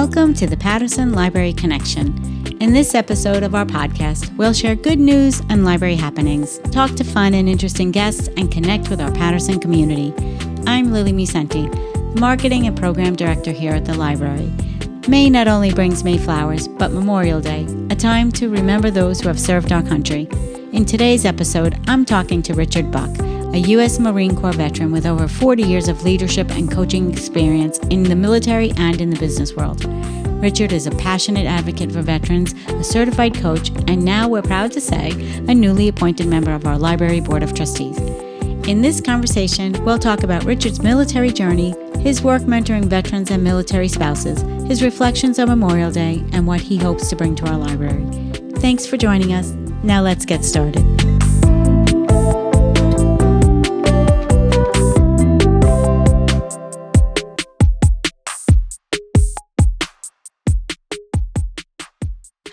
Welcome to the Patterson Library Connection. In this episode of our podcast, we'll share good news and library happenings, talk to fun and interesting guests, and connect with our Patterson community. I'm Lillie Marketing and Program Director here at the library. May not only brings May flowers, but Memorial Day, a time to remember those who have served our country. In today's episode, I'm talking to Richard Buck, a U.S. Marine Corps veteran with over 40 years of leadership and coaching experience in the military and in the business world. Richard is a passionate advocate for veterans, a certified coach, and now we're proud to say, a newly appointed member of our Library Board of Trustees. In this conversation, we'll talk about Richard's military journey, his work mentoring veterans and military spouses, his reflections on Memorial Day, and what he hopes to bring to our library. Thanks for joining us. Now let's get started.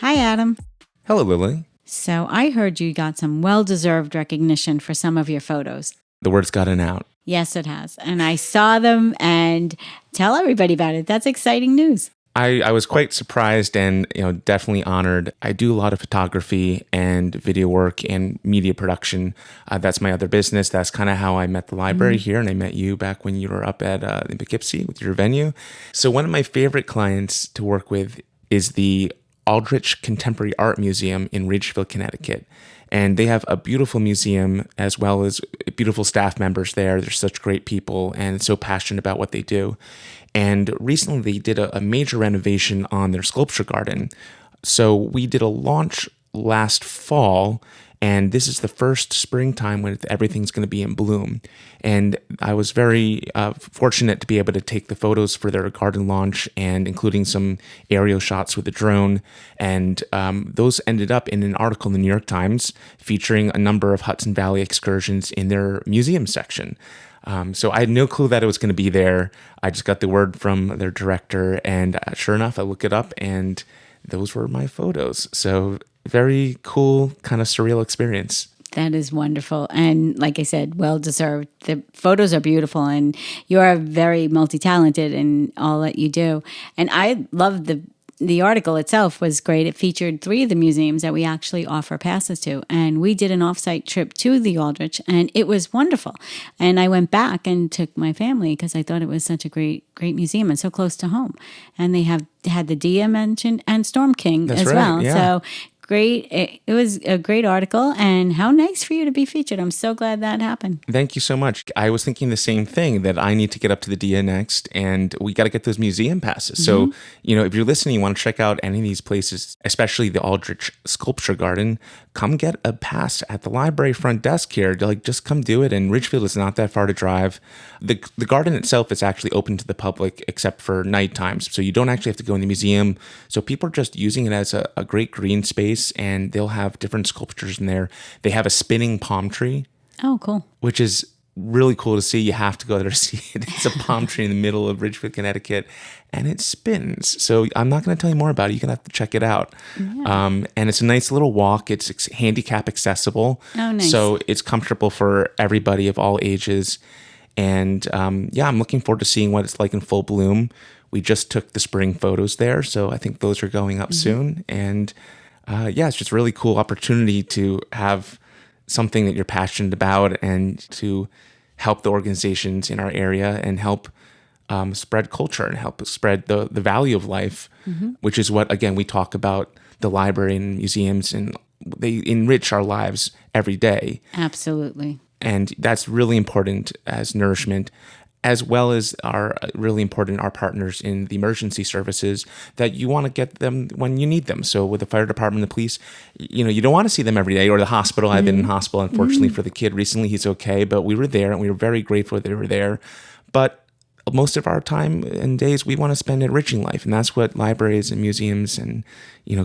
Hi, Adam. Hello, Lillie. So I heard you got some well-deserved recognition for some of your photos. The word's gotten out. Yes, it has. And I saw them, and tell everybody about it. That's exciting news. I was quite surprised and definitely honored. I do a lot of photography and video work and media production. That's my other business. That's kind of how I met the library here, and I met you back when you were up at Poughkeepsie with your venue. So one of my favorite clients to work with is the Aldrich Contemporary Art Museum in Ridgefield, Connecticut. And they have a beautiful museum as well as beautiful staff members there. They're such great people and so passionate about what they do. And recently they did a major renovation on their sculpture garden. So we did a launch last fall, and this is the first springtime when everything's going to be in bloom. And I was very fortunate to be able to take the photos for their garden launch, and including some aerial shots with a drone. And those ended up in an article in the New York Times featuring a number of Hudson Valley excursions in their museum section. So I had no clue that it was going to be there. I just got the word from their director, and sure enough, I looked it up, and those were my photos. So very cool, kind of surreal experience. That is wonderful. And like I said, well-deserved. The photos are beautiful, and you are very multi-talented in all that you do. And I love the article itself was great. It featured 3 of the museums that we actually offer passes to. And we did an offsite trip to the Aldrich, and it was wonderful. And I went back and took my family because I thought it was such a great museum and so close to home. And they had the Dia mentioned and Storm King That's as right, well. yeah. So great. It was a great article, and how nice for you to be featured. I'm so glad that happened. Thank you so much. I was thinking the same thing, that I need to get up to the DIA next, and we got to get those museum passes. So, if you're listening, you want to check out any of these places, especially the Aldrich Sculpture Garden, come get a pass at the library front desk here. Just come do it. And Ridgefield is not that far to drive. The garden itself is actually open to the public except for night times. So you don't actually have to go in the museum. So people are just using it as a great green space, and they'll have different sculptures in there. They have a spinning palm tree. Oh, cool. Which is really cool to see. You have to go there to see it. It's a palm tree in the middle of Ridgefield, Connecticut, and it spins. So I'm not going to tell you more about it. You're going to have to check it out. Yeah. And it's a nice little walk. It's handicap accessible. Oh, nice. So it's comfortable for everybody of all ages. And I'm looking forward to seeing what it's like in full bloom. We just took the spring photos there, so I think those are going up soon. And it's just a really cool opportunity to have something that you're passionate about and to help the organizations in our area and help spread culture and help spread the value of life, which is what, again, we talk about the library and museums, and they enrich our lives every day. Absolutely. And that's really important as nourishment, as well as our partners in the emergency services, that you want to get them when you need them. So with the fire department, the police, you don't want to see them every day, or the hospital. I've been in hospital, unfortunately, for the kid recently. He's okay, but we were there, and we were very grateful that they were there. But most of our time and days we want to spend enriching life, and that's what libraries and museums and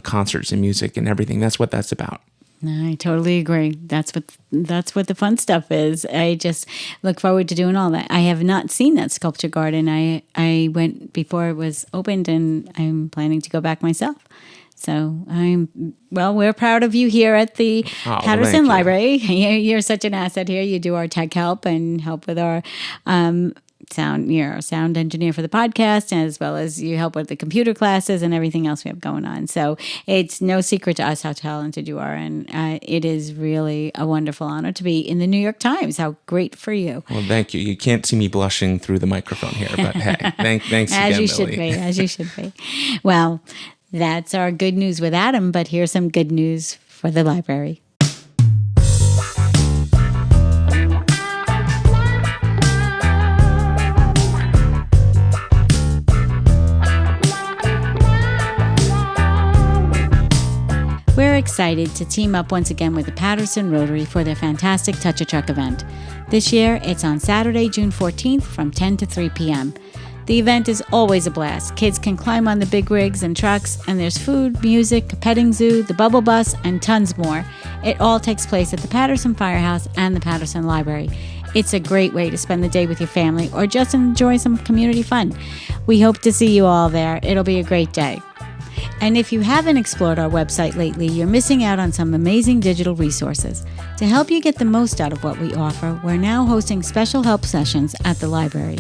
concerts and music and everything, that's what that's about. I totally agree. That's what the fun stuff is. I just look forward to doing all that. I have not seen that sculpture garden. I went before it was opened, and I'm planning to go back myself. So we're proud of you here at the Patterson Library. You're such an asset here. You do our tech help and help with our you're a sound engineer for the podcast, as well as you help with the computer classes and everything else we have going on. So it's no secret to us how talented you are. And it is really a wonderful honor to be in the New York Times. How great for you. Well, thank you. You can't see me blushing through the microphone here, but hey, thanks As again, you should Lillie. be, as you should be. Well, that's our good news with Adam, but here's some good news for the library. We're excited to team up once again with the Patterson Rotary for their fantastic Touch a Truck event. This year, it's on Saturday, June 14th from 10 to 3 p.m. The event is always a blast. Kids can climb on the big rigs and trucks, and there's food, music, a petting zoo, the bubble bus, and tons more. It all takes place at the Patterson Firehouse and the Patterson Library. It's a great way to spend the day with your family or just enjoy some community fun. We hope to see you all there. It'll be a great day. And if you haven't explored our website lately, you're missing out on some amazing digital resources. To help you get the most out of what we offer, we're now hosting special help sessions at the library.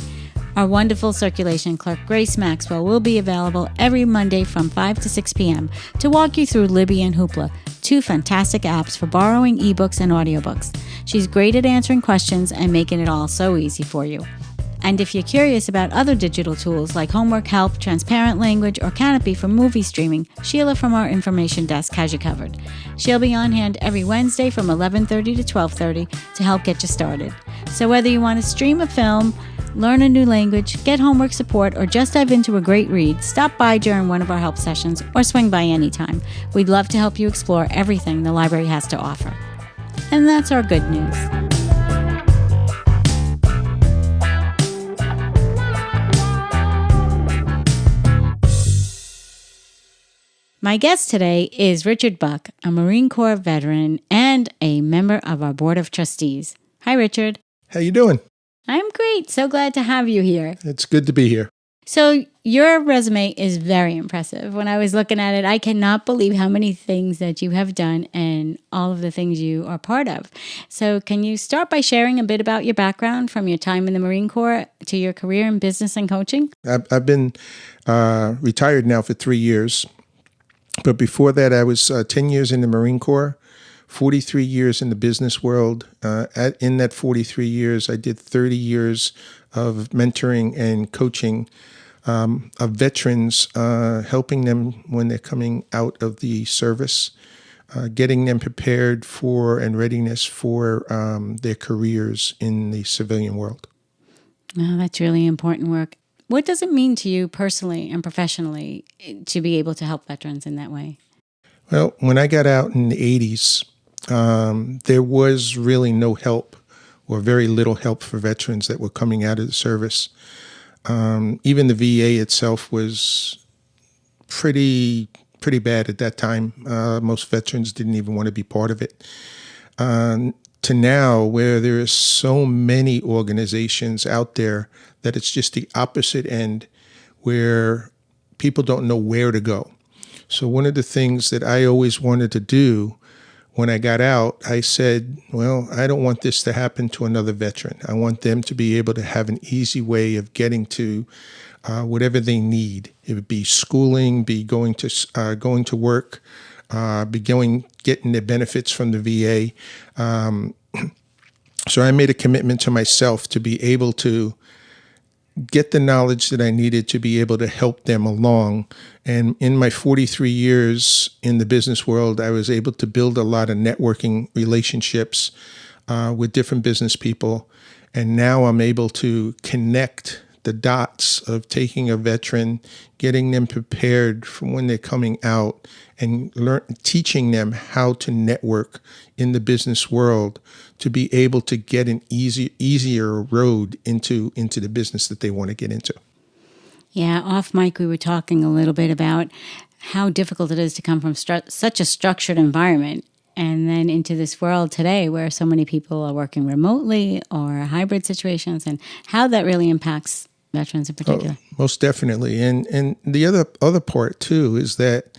Our wonderful circulation clerk, Grace Maxwell, will be available every Monday from 5 to 6 p.m. to walk you through Libby and Hoopla, two fantastic apps for borrowing ebooks and audiobooks. She's great at answering questions and making it all so easy for you. And if you're curious about other digital tools like Homework Help, Transparent Language, or Canopy for movie streaming, Sheila from our information desk has you covered. She'll be on hand every Wednesday from 11:30 to 12:30 to help get you started. So whether you want to stream a film, learn a new language, get homework support, or just dive into a great read, stop by during one of our help sessions or swing by anytime. We'd love to help you explore everything the library has to offer. And that's our good news. My guest today is Richard Buck, a Marine Corps veteran and a member of our Board of Trustees. Hi, Richard. How you doing? I'm great. So glad to have you here. It's good to be here. So your resume is very impressive. When I was looking at it, I cannot believe how many things that you have done and all of the things you are part of. So can you start by sharing a bit about your background from your time in the Marine Corps to your career in business and coaching? I've been retired now for 3 years. But before that, I was 10 years in the Marine Corps, 43 years in the business world. In that 43 years, I did 30 years of mentoring and coaching of veterans, helping them when they're coming out of the service, getting them prepared for and readiness for their careers in the civilian world. Oh, that's really important work. What does it mean to you personally and professionally to be able to help veterans in that way? Well, when I got out in the 80s, there was really no help or very little help for veterans that were coming out of the service. Even the VA itself was pretty bad at that time. Most veterans didn't even want to be part of it. To now, where there is so many organizations out there that it's just the opposite end, where people don't know where to go. So one of the things that I always wanted to do when I got out, I said, well, I don't want this to happen to another veteran. I want them to be able to have an easy way of getting to whatever they need. It would be schooling, be going to work, getting their benefits from the VA. So I made a commitment to myself to be able to get the knowledge that I needed to be able to help them along. And in my 43 years in the business world, I was able to build a lot of networking relationships with different business people. And now I'm able to connect the dots of taking a veteran, getting them prepared for when they're coming out, and teaching them how to network in the business world to be able to get an easier road into the business that they want to get into. Yeah, off mic, we were talking a little bit about how difficult it is to come from such a structured environment and then into this world today where so many people are working remotely or hybrid situations, and how that really impacts veterans in particular. Oh, most definitely. And the other part too is that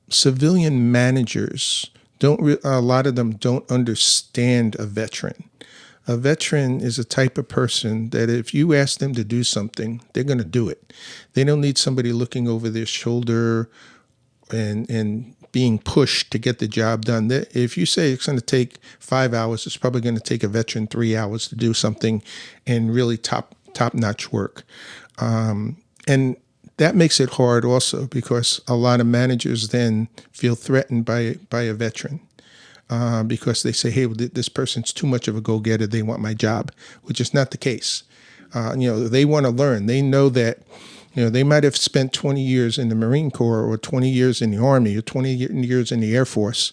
civilian managers a lot of them don't understand a veteran. A veteran is a type of person that if you ask them to do something, they're going to do it. They don't need somebody looking over their shoulder and being pushed to get the job done. If you say it's going to take 5 hours, it's probably going to take a veteran 3 hours to do something and really top-notch work. And that makes it hard also because a lot of managers then feel threatened by a veteran because they say, hey, well, this person's too much of a go-getter. They want my job, which is not the case. They want to learn. They know that, they might have spent 20 years in the Marine Corps or 20 years in the Army or 20 years in the Air Force.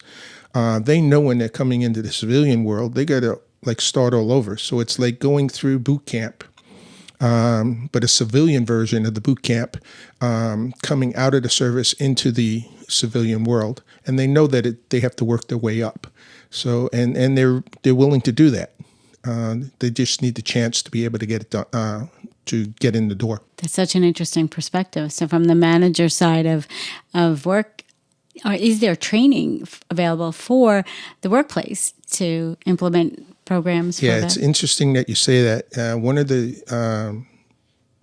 They know when they're coming into the civilian world, they got to start all over. So it's like going through boot camp. But a civilian version of the boot camp, coming out of the service into the civilian world, and they know that they have to work their way up. So, and they're willing to do that. They just need the chance to be able to get it done, to get in the door. That's such an interesting perspective. So, from the manager side of work, is there training available for the workplace to implement programs? Yeah, it's interesting that you say that. One of the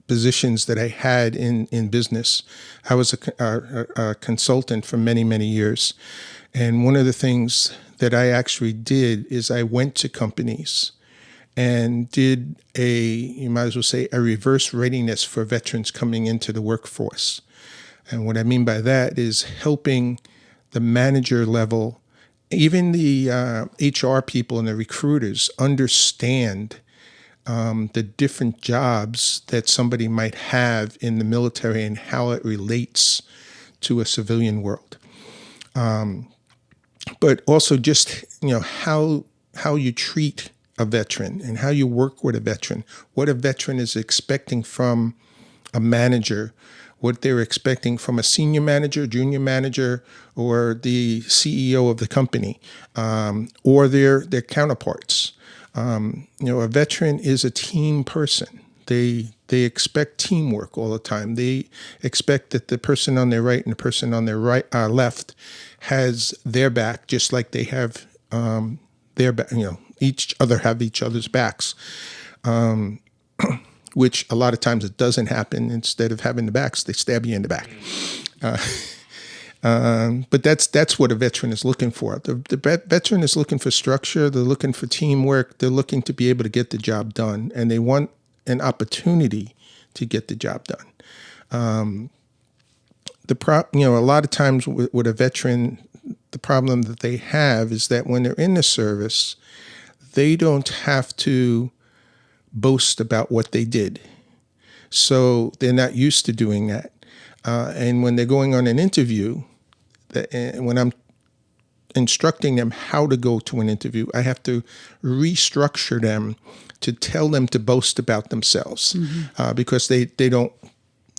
positions that I had in business, I was a consultant for many, many years. And one of the things that I actually did is I went to companies and did you might as well say, a reverse readiness for veterans coming into the workforce. And what I mean by that is helping the manager level, even the HR people and the recruiters understand the different jobs that somebody might have in the military and how it relates to a civilian world. But also just, how you treat a veteran and how you work with a veteran, what a veteran is expecting from a manager, what they're expecting from a senior manager, junior manager, or the CEO of the company, or their counterparts. A veteran is a team person. They expect teamwork all the time. They expect that the person on their right and the person on their left has their back, just like they have their back. Each other have each other's backs. Which a lot of times it doesn't happen. Instead of having the backs, they stab you in the back. But that's what a veteran is looking for. The veteran is looking for structure. They're looking for teamwork. They're looking to be able to get the job done, and they want an opportunity to get the job done. A lot of times with a veteran, the problem that they have is that when they're in the service, they don't have to boast about what they did. So they're not used to doing that. And when they're going on an interview, when I'm instructing them how to go to an interview, I have to restructure them to tell them to boast about themselves, because they don't,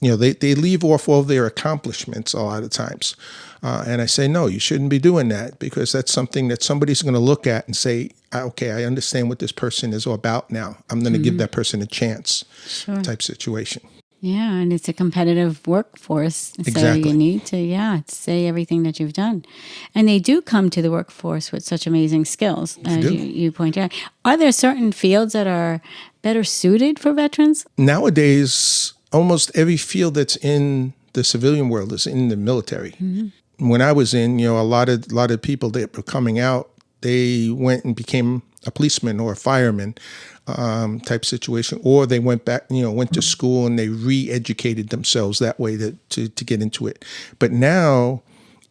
they leave off all their accomplishments a lot of times. And I say, no, you shouldn't be doing that, because that's something that somebody's going to look at and say, okay, I understand what this person is all about now. I'm going to give that person a chance, type situation. Yeah, and it's a competitive workforce. Exactly. So you need to, say everything that you've done. And they do come to the workforce with such amazing skills, as you point out. Are there certain fields that are better suited for veterans? Nowadays, almost every field that's in the civilian world is in the military. Mm-hmm. When I was in, a lot of people that were coming out, they went and became a policeman or a fireman type situation, or they went back, went to school and they re-educated themselves that way to get into it. But now,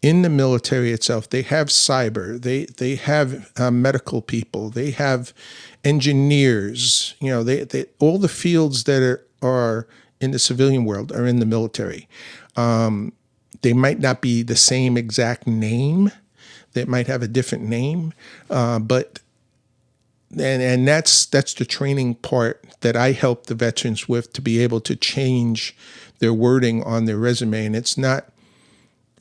in the military itself, they have cyber, they have medical people, they have engineers. They all the fields that are in the civilian world are in the military. They might not be the same exact name. They might have a different name, but that's the training part that I help the veterans with, to be able to change their wording on their resume. And it's not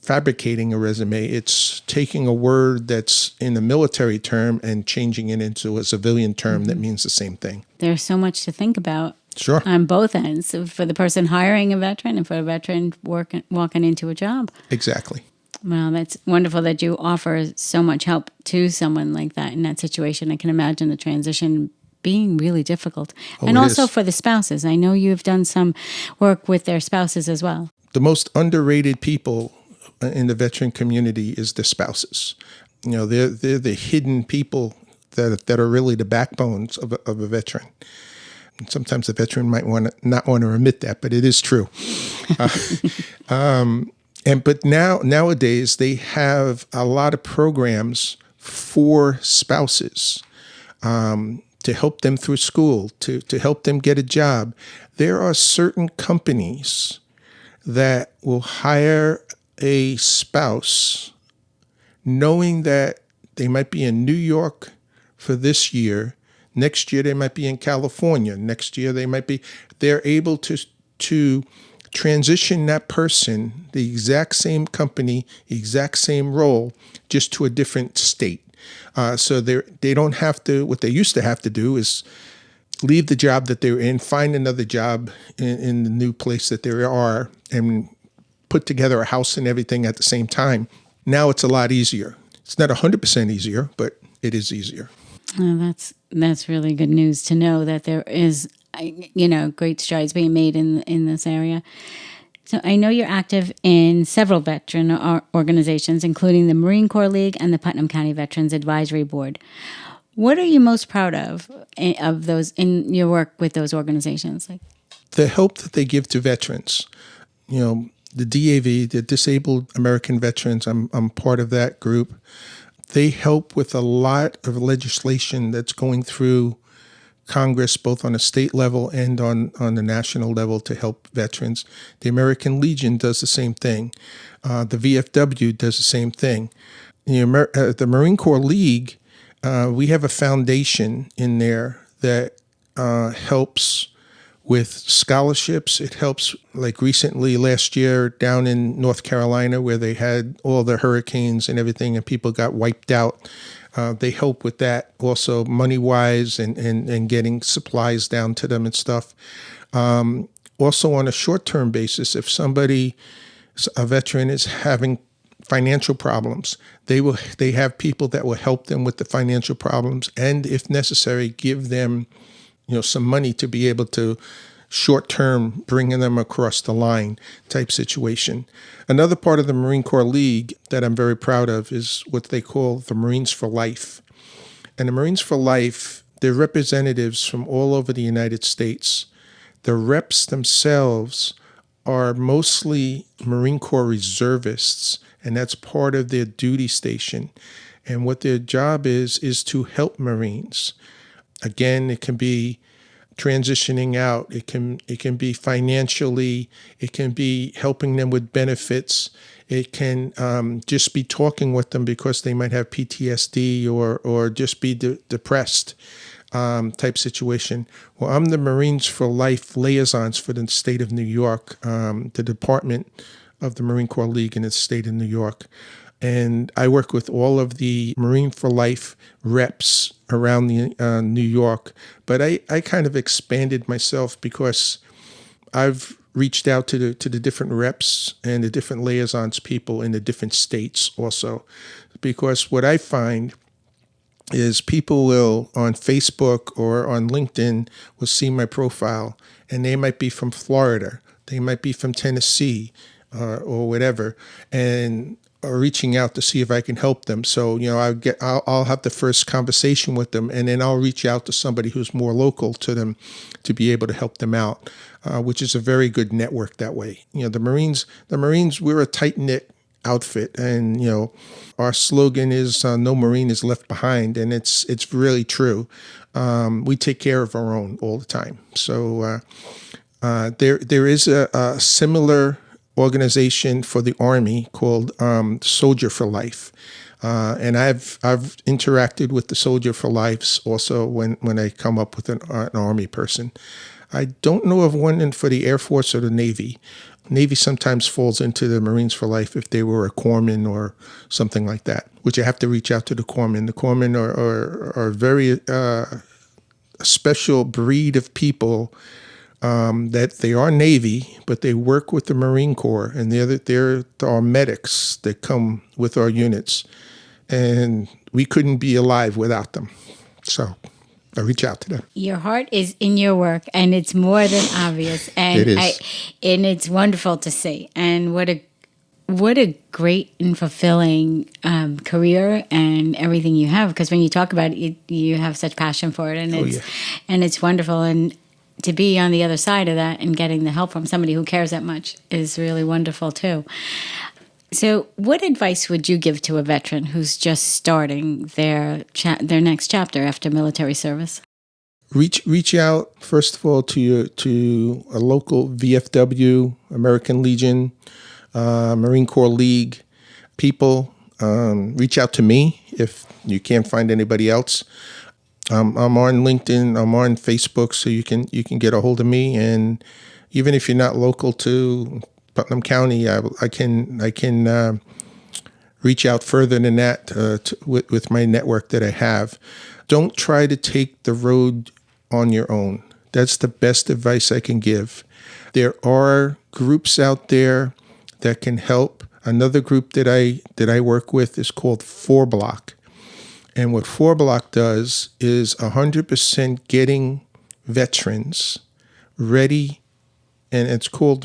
fabricating a resume. It's taking a word that's in a military term and changing it into a civilian term that means the same thing. There's so much to think about. Sure. On both ends, for the person hiring a veteran and for a veteran walking into a job. Exactly. Well, that's wonderful that you offer so much help to someone like that in that situation. I can imagine the transition being really difficult. Oh, And it also is. for the spouses. I know you've done some work with their spouses as well. The most underrated people in the veteran community is the spouses. They're the hidden people that are really the backbones of a veteran. And sometimes the veteran might not want to admit that, but it is true. But nowadays they have a lot of programs for spouses to help them through school, to help them get a job. There are certain companies that will hire a spouse knowing that they might be in New York for this year. Next year they might be in California. Next year they're able to transition that person, the exact same company, exact same role, just to a different state. So they don't have to, what they used to have to do is leave the job that they're in, find another job in the new place that they are, and put together a house and everything at the same time. Now it's a lot easier. It's not 100% easier, but it is easier. Oh, that's really good news to know that there is, great strides being made in this area. So I know you're active in several veteran organizations, including the Marine Corps League and the Putnam County Veterans Advisory Board. What are you most proud of those in your work with those organizations? The help that they give to veterans. The DAV, the Disabled American Veterans, I'm part of that group. They help with a lot of legislation that's going through Congress, both on a state level and on the national level, to help veterans. The American Legion does the same thing. The VFW does the same thing. The Marine Corps League, we have a foundation in there that helps with scholarships. It helps, like recently last year down in North Carolina where they had all the hurricanes and everything and people got wiped out. They help with that also money-wise and getting supplies down to them and stuff. Also on a short-term basis, if a veteran is having financial problems, they have people that will help them with the financial problems and, if necessary, give them some money to be able to short-term bringing them across the line type situation. Another part of the Marine Corps League that I'm very proud of is what they call the Marines for Life. And the Marines for Life, they're representatives from all over the United States. The reps themselves are mostly Marine Corps reservists, and that's part of their duty station. And what their job is to help Marines. Again, it can be transitioning out. It can be financially. It can be helping them with benefits. It can just be talking with them because they might have PTSD or just be depressed type situation. Well, I'm the Marines for Life liaisons for the state of New York, the Department of the Marine Corps League in the state of New York. And I work with all of the Marine for Life reps around New York. But I kind of expanded myself because I've reached out to the different reps and the different liaisons people in the different states also. Because what I find is people will, on Facebook or on LinkedIn, will see my profile, and they might be from Florida. They might be from Tennessee or whatever. And are reaching out to see if I can help them. So, I'll have the first conversation with them, and then I'll reach out to somebody who's more local to them to be able to help them out, which is a very good network that way. The Marines, we're a tight-knit outfit, and, our slogan is no Marine is left behind, and it's really true. We take care of our own all the time. So there is a similar organization for the Army called Soldier for Life. And I've interacted with the Soldier for Lives also when I come up with an Army person. I don't know of one for the Air Force or the Navy. Navy sometimes falls into the Marines for Life if they were a corpsman or something like that, which you have to reach out to the corpsmen. The corpsmen are very a special breed of people that they are Navy, but they work with the Marine Corps, and they're our medics that come with our units, and we couldn't be alive without them. So I reach out to them. Your heart is in your work, and it's more than obvious. And It is. And it's wonderful to see. And what a great and fulfilling career and everything you have. Because when you talk about it, you have such passion for it, and it's wonderful. And to be on the other side of that and getting the help from somebody who cares that much is really wonderful too. So, what advice would you give to a veteran who's just starting their next chapter after military service? Reach out first of all to a local VFW, American Legion, Marine Corps League people. Reach out to me if you can't find anybody else. I'm on LinkedIn. I'm on Facebook, so you can get a hold of me. And even if you're not local to Putnam County, I can reach out further than that with my network that I have. Don't try to take the road on your own. That's the best advice I can give. There are groups out there that can help. Another group that I work with is called 4Block. And what 4Block does is 100% getting veterans ready, and it's called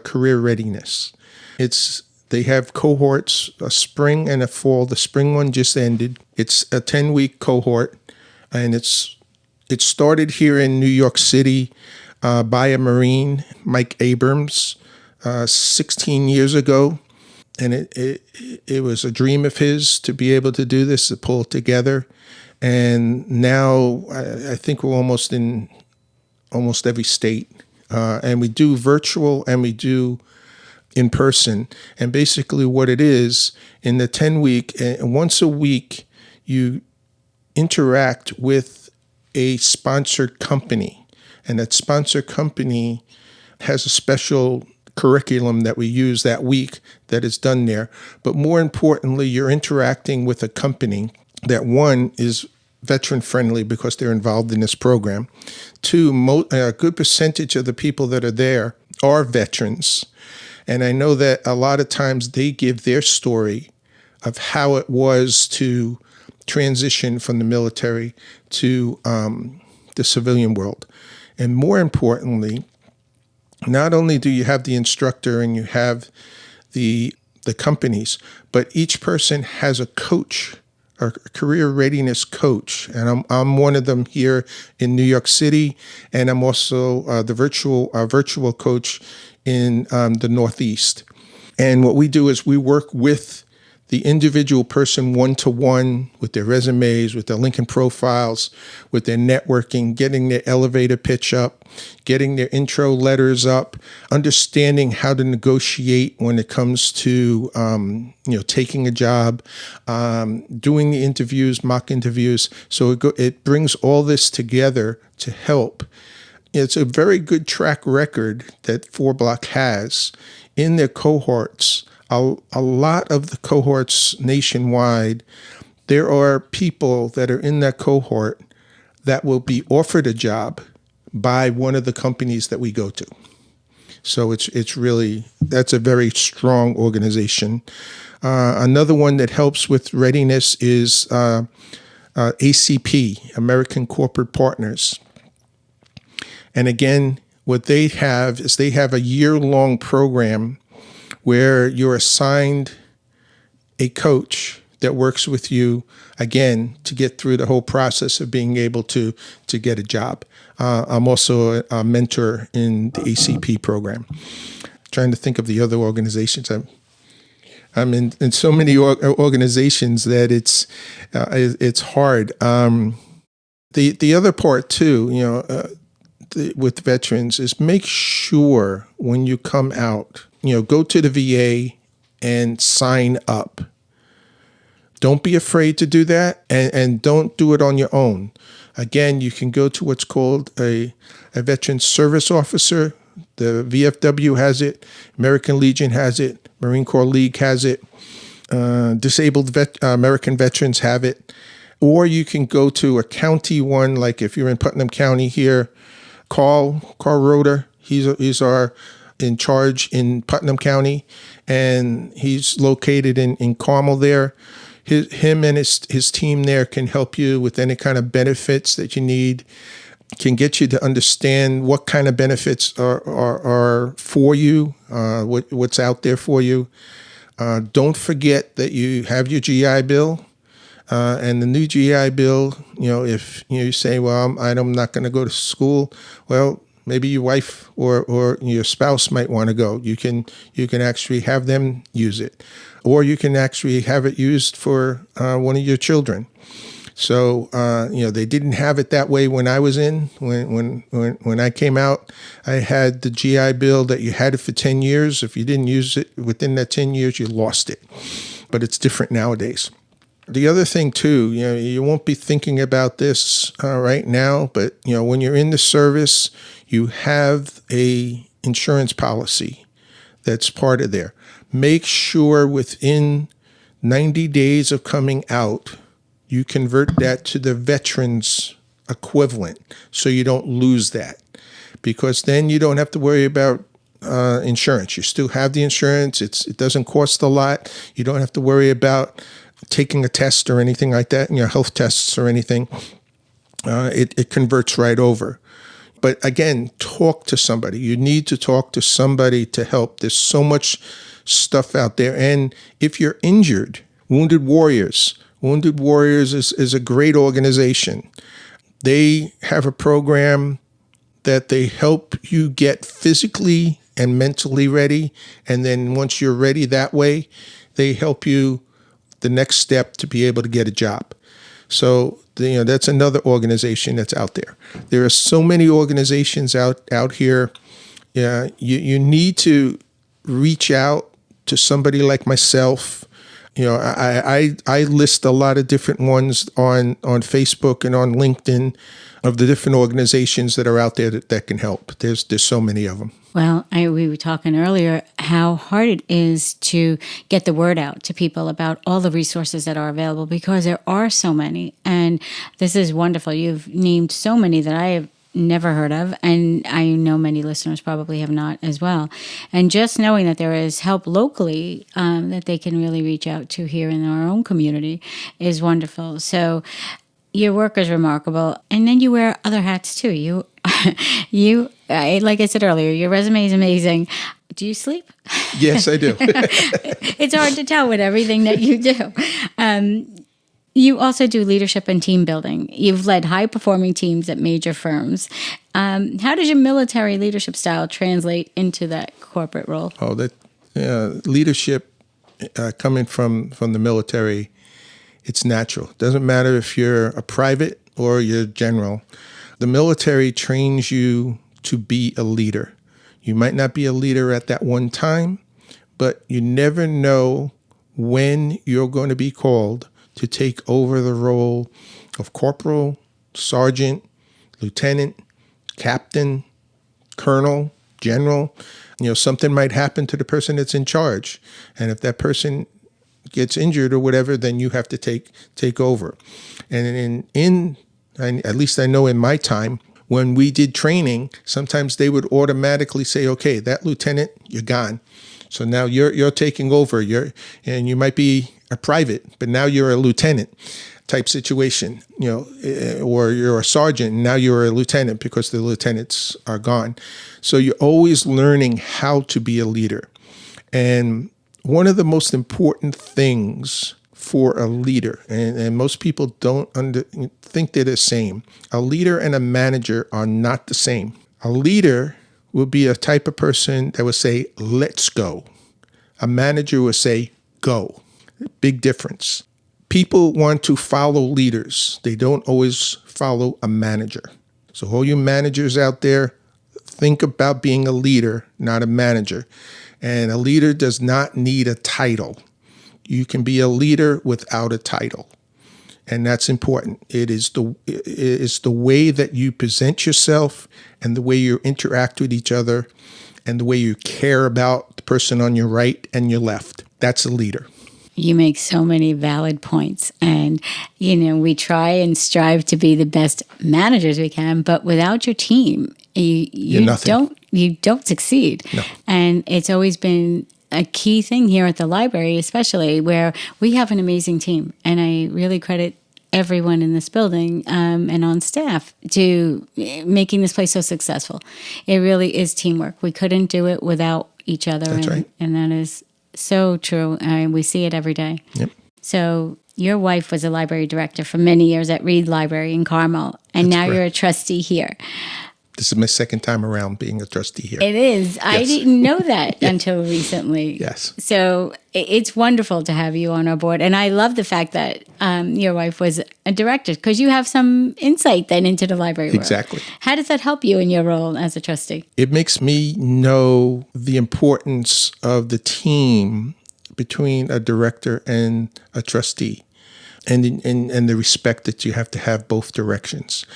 career readiness. They have cohorts, a spring and a fall. The spring one just ended. It's a 10-week cohort, and it started here in New York City by a Marine, Mike Abrams, 16 years ago. And it was a dream of his to be able to do this, to pull it together. And now I think we're almost in almost every state. And we do virtual and we do in person. And basically what it is, in the 10-week, once a week, you interact with a sponsored company. And that sponsored company has a special curriculum that we use that week that is done there. But more importantly, you're interacting with a company that, one, is veteran friendly because they're involved in this program. Two, a good percentage of the people that are there are veterans. And I know that a lot of times they give their story of how it was to transition from the military to the civilian world. And more importantly, not only do you have the instructor and you have the companies, but each person has a coach, a career readiness coach. And I'm one of them here in New York City, and I'm also the virtual coach in the Northeast. And what we do is we work with the individual person one-to-one with their resumes, with their LinkedIn profiles, with their networking, getting their elevator pitch up, getting their intro letters up, understanding how to negotiate when it comes to taking a job, doing the interviews, mock interviews. So it brings all this together to help. It's a very good track record that 4Block has in their cohorts. A lot of the cohorts nationwide, there are people that are in that cohort that will be offered a job by one of the companies that we go to. So it's really, that's a very strong organization. Another one that helps with readiness is ACP, American Corporate Partners. And again, what they have is they have a year-long program where you're assigned a coach that works with you, again, to get through the whole process of being able to get a job. I'm also a mentor in the ACP program. Trying to think of the other organizations. I'm in so many organizations that it's hard. The other part too, with veterans is make sure when you come out, go to the VA and sign up. Don't be afraid to do that, and don't do it on your own. Again, you can go to what's called a veteran service officer. The VFW has it, American Legion has it, Marine Corps League has it, disabled American veterans have it. Or you can go to a county one, like if you're in Putnam County here, Carl Roeder, he's our in charge in Putnam County, and he's located in Carmel there. him and his team there can help you with any kind of benefits that you need, can get you to understand what kind of benefits are for you, what's out there for you. Don't forget that you have your GI Bill. And the new GI Bill, if you say, well, I'm not going to go to school, well, maybe your wife or your spouse might want to go. You can actually have them use it, or you can actually have it used for one of your children. So they didn't have it that way when I was in. When I came out, I had the GI Bill that you had it for 10 years. If you didn't use it within that 10 years, you lost it. But it's different nowadays. The other thing too, you won't be thinking about this right now, but when you're in the service, you have a insurance policy that's part of there. Make sure within 90 days of coming out, you convert that to the veterans equivalent, so you don't lose that, because then you don't have to worry about insurance. You still have the insurance. It doesn't cost a lot. You don't have to worry about taking a test or anything like that, health tests or anything. It converts right over. But again, talk to somebody. You need to talk to somebody to help. There's so much stuff out there. And if you're injured, Wounded Warriors is a great organization. They have a program that they help you get physically and mentally ready. And then once you're ready that way, they help you the next step to be able to get a job. So that's another organization that's out there. There are so many organizations out here. You need to reach out to somebody like myself. I list a lot of different ones on Facebook and on LinkedIn of the different organizations that are out there that can help. There's so many of them. Well, we were talking earlier how hard it is to get the word out to people about all the resources that are available, because there are so many. And this is wonderful. You've named so many that I have never heard of, and I know many listeners probably have not as well. And just knowing that there is help locally that they can really reach out to here in our own community is wonderful. So your work is remarkable. And then you wear other hats too. You, like I said earlier, your resume is amazing. Do you sleep? Yes, I do. It's hard to tell with everything that you do. You also do leadership and team building. You've led high-performing teams at major firms. How does your military leadership style translate into that corporate role? Oh, leadership coming from the military, it's natural. It doesn't matter if you're a private or you're a general. The military trains you to be a leader. You might not be a leader at that one time, but you never know when you're going to be called to take over the role of corporal, sergeant, lieutenant, captain, colonel, general. Something might happen to the person that's in charge. And if that person gets injured or whatever, then you have to take over. And at least I know in my time, when we did training, sometimes they would automatically say, okay, that lieutenant, you're gone. So now you're taking over. And you might be a private, but now you're a lieutenant type situation, or you're a sergeant and now you're a lieutenant because the lieutenants are gone. So you're always learning how to be a leader. And one of the most important things for a leader, and most people don't think they're the same. A leader and a manager are not the same. A leader will be a type of person that will say, let's go. A manager will say, go. Big difference. People want to follow leaders. They don't always follow a manager. So all you managers out there, think about being a leader, not a manager. And a leader does not need a title. You can be a leader without a title. And that's important. It is the way that you present yourself and the way you interact with each other and the way you care about the person on your right and your left. That's a leader. You make so many valid points. And, we try and strive to be the best managers we can, but without your team, you don't succeed. No. And it's always been a key thing here at the library, especially where we have an amazing team. And I really credit everyone in this building and on staff to making this place so successful. It really is teamwork. We couldn't do it without each other. That's right. And that is so true. We see it every day. Yep. So your wife was a library director for many years at Reed Library in Carmel, and That's now correct. you're a trustee here. This is my second time around being a trustee here. It is. Yes. I didn't know that until recently. Yes. So it's wonderful to have you on our board. And I love the fact that your wife was a director, because you have some insight then into the library world. Exactly. How does that help you in your role as a trustee? It makes me know the importance of the team between a director and a trustee, and the respect that you have to have both directions.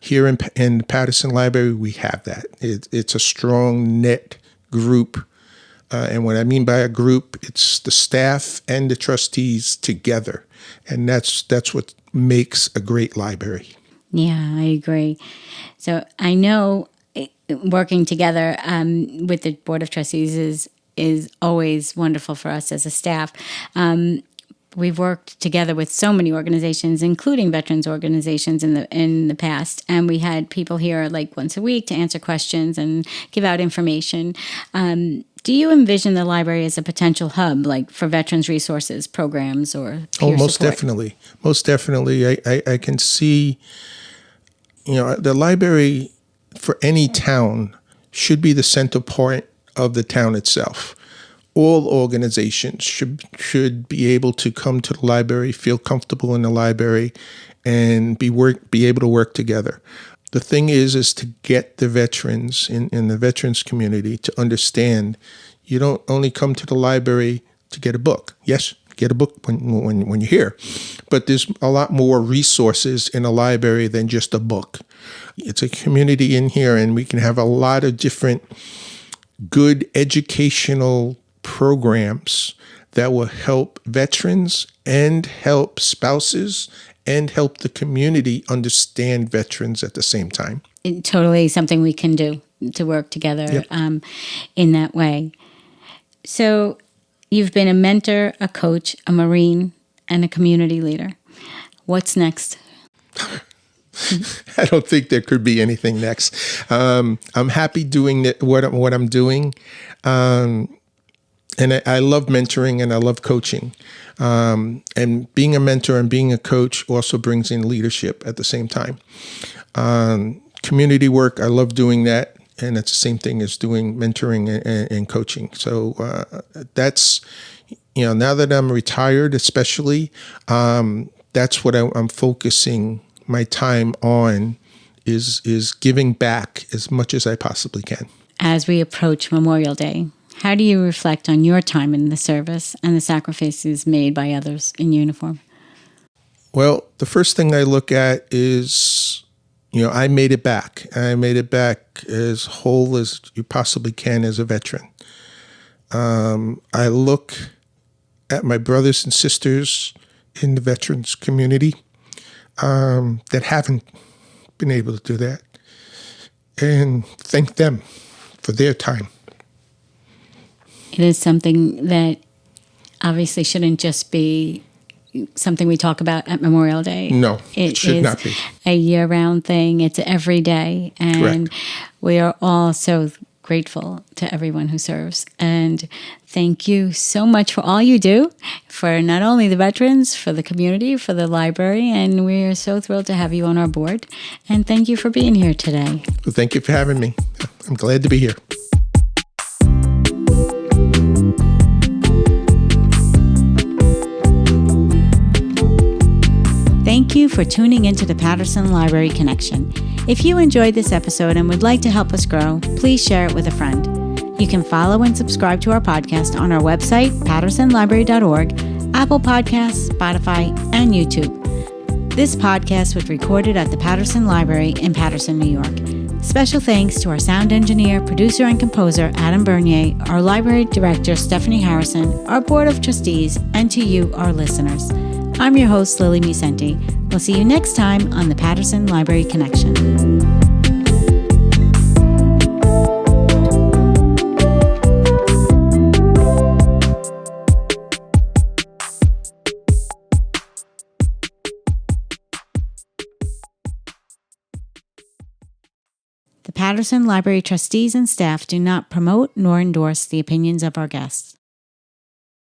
Here in the Patterson Library, we have that. It's a strong knit group. And what I mean by a group, it's the staff and the trustees together. And that's what makes a great library. Yeah, I agree. So I know working together with the Board of Trustees is always wonderful for us as a staff. We've worked together with so many organizations, including veterans organizations in the past, and we had people here like once a week to answer questions and give out information. Do you envision the library as a potential hub, like for veterans resources programs or peer most support? definitely. Most definitely. I can see, the library for any town should be the center point of the town itself. All organizations should be able to come to the library, feel comfortable in the library, and be able to work together. The thing is to get the veterans in the veterans community to understand you don't only come to the library to get a book. Yes, get a book when you're here, but there's a lot more resources in a library than just a book. It's a community in here, and we can have a lot of different good educational programs that will help veterans and help spouses and help the community understand veterans at the same time. Totally something we can do to work together. Yep. In that way. So you've been a mentor, a coach, a Marine, and a community leader. What's next? I don't think there could be anything next. I'm happy doing what I'm doing. And I love mentoring and I love coaching. And being a mentor and being a coach also brings in leadership at the same time. Community work, I love doing that. And it's the same thing as doing mentoring and coaching. So that's, now that I'm retired especially, that's what I'm focusing my time on is giving back as much as I possibly can. As we approach Memorial Day, how do you reflect on your time in the service and the sacrifices made by others in uniform? Well, the first thing I look at is, I made it back. I made it back as whole as you possibly can as a veteran. I look at my brothers and sisters in the veterans community that haven't been able to do that, and thank them for their time. It is something that obviously shouldn't just be something we talk about at Memorial Day. No, it should not be. A year-round thing. It's every day. And Correct. We are all so grateful to everyone who serves. And thank you so much for all you do for not only the veterans, for the community, for the library. And we are so thrilled to have you on our board. And thank you for being here today. Well, thank you for having me. I'm glad to be here. Thank you for tuning into the Patterson Library Connection. If you enjoyed this episode and would like to help us grow, please share it with a friend. You can follow and subscribe to our podcast on our website, pattersonlibrary.org, Apple Podcasts, Spotify, and YouTube. This podcast was recorded at the Patterson Library in Patterson, New York. Special thanks to our sound engineer, producer, and composer, Adam Bernier, our library director, Stephanie Harrison, our board of trustees, and to you, our listeners. I'm your host, Lillie Musenti. We'll see you next time on the Patterson Library Connection. The Patterson Library trustees and staff do not promote nor endorse the opinions of our guests.